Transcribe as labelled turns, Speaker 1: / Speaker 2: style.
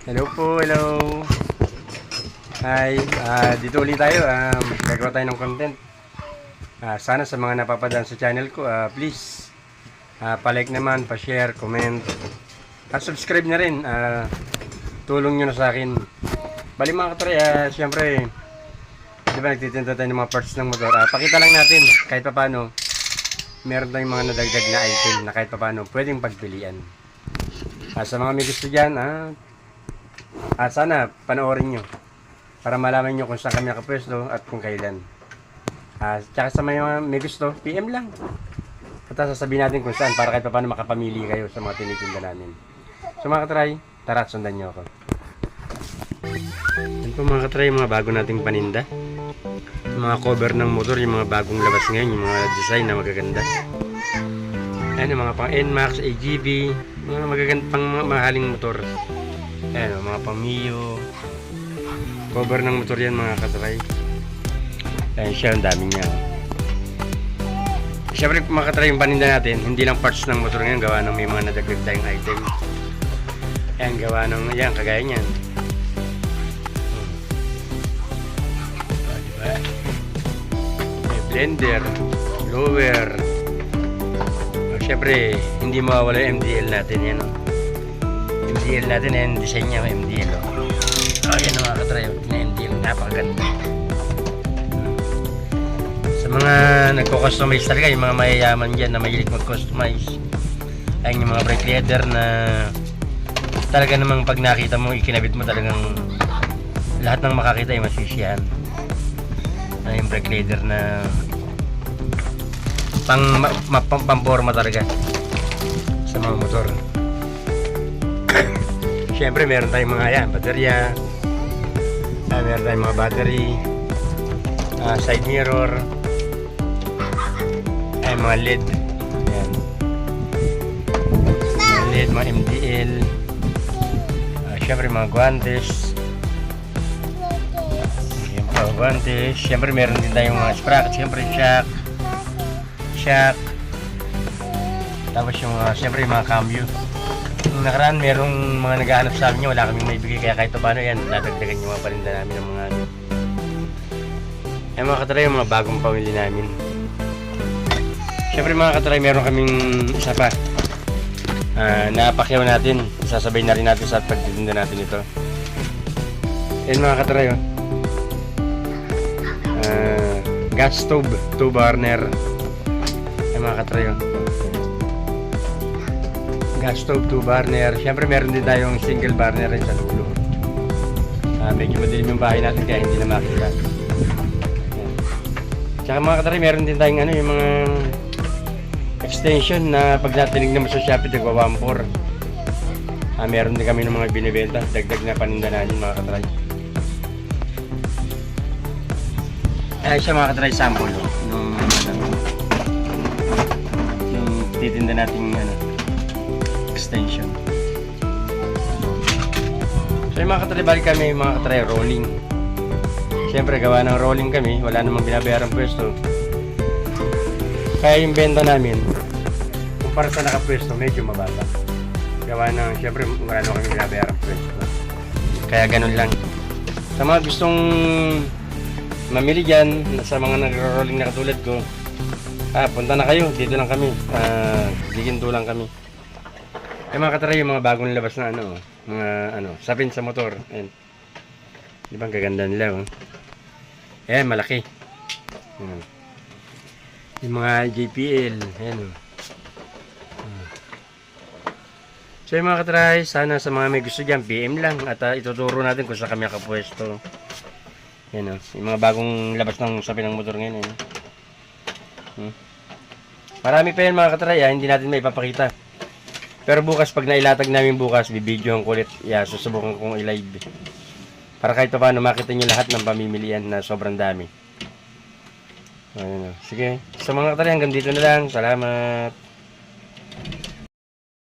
Speaker 1: Hello po, hello. Hi, dito ulit tayo. Gagawa tayo ng content. Sana sa mga napapadaan sa channel ko, please, pa-like naman, pa-share, comment, at subscribe na rin. Tulong nyo na sa akin. Bali mga katry, syempre, di ba nagtitinda tayo ng mga parts ng motor. Pakita lang natin, kahit paano, meron tayong mga nadagdag na item na kahit paano, pwedeng pagpilian. Sa mga may gusto dyan, sana panoorin nyo para malaman nyo kung saan kami nakapwesto at kung kailan. Tsaka sa mga may gusto, PM lang. At sasabihin natin kung saan para kahit paano makapamili kayo sa mga tinitinda namin. So mga katry, tara sundan nyo ako. Yan po mga katry, mga bago nating paninda. Mga cover ng motor, yung mga bagong labas ngayon, yung mga design na magaganda. Ayan, yung mga pang NMAX, AGV, mga magaganda pang mahaling motor. Ayan, mga pang Mio. Cover ng motor yan mga katry. Ayan siya, ang dami niya. Siyempre mga katry, yung paninda natin, hindi lang parts ng motor ngayon, gawa ng may mga nadagdag tayong item. Ayan, gawa ng, ayan, kagaya niyan. Diba? May blender, blower. Siyempre, hindi mawawala yung MDL natin yan. MDL natin, yung design niya, MDL. Yan mga katry, MDL, napakaganda. Sa mga nagko-customize talaga, yung mga mayayaman dyan na mahilig mag-customize. Ayun yung mga brake leather na talaga namang pag nakita mo, ikinabit mo talagang lahat ng makakita ay masisiyahan. Yung brake leather na pang-forma talaga sa mga motor. Siyempre meron tayong mga baterya, meron tayong mga battery, side mirror, mga LED, ayan. Mga LED, mga MDL, siyempre mga guantes, siyempre meron din tayong mga sprocket, siyempre shock, tapos yung siyempre yung mga cambio. Nung nakaraan merong mga naghahanap sa amin, wala kaming maibigay, kaya kahit paano yan, nadagdagan yung mga paninda namin ng mga mga katry, yung mga bagong pamili namin. Siyempre mga katry, meron kaming isa pa napakyaw natin, sasabay na rin natin sa pagtitinda natin ito. Yan mga katry, gas stove 2 burner. Mga katry, gas stove 2 burner. Siyempre meron din tayong single burner rin sa dulo. Medyo madilim yung bahay natin kaya hindi na makita. Tsaka mga katry, meron din tayong yung mga extension na pag natinignan mo sa Shopee, nagwa 1.4. Meron din kami ng mga binibenta, dagdag na paninda natin mga katry. Siya mga katry, sample nung titinda nating extension. So yung mga katry, balik kami mga katry, rolling. Siyempre gawa ng rolling kami, wala namang binabayarang pwesto. Kaya yung benta namin, kumpara sa nakapwesto, medyo mababa. Gawa ng, siyempre wala naman kami binabayarang pwesto. Kaya ganun lang. Sa mga gustong mamili dyan, sa mga nag-rolling na katulad ko, punta na kayo, dito lang kami, Giginto lang kami. Mga katry, yung mga bagong labas na mga sapin sa motor. Ayan. Di ba ang gaganda nila, Ayan, malaki. Ayan. Yung mga JPL, ayan. So yung mga katry, sana sa mga may gusto dyan, PM lang at ituturo natin kung saan kami nakapwesto. Ayan, yung mga bagong labas ng sapin ng motor ngayon. Marami pa yan mga katry, hindi natin may ipapakita. Pero bukas, pag nailatag namin bukas, bibidyohan ko ulit. Susubukan kong i-live. Para kahit paano makita nyo lahat ng pamimilian na sobrang dami. Sige, sa mga katry, hanggang dito na lang. Salamat.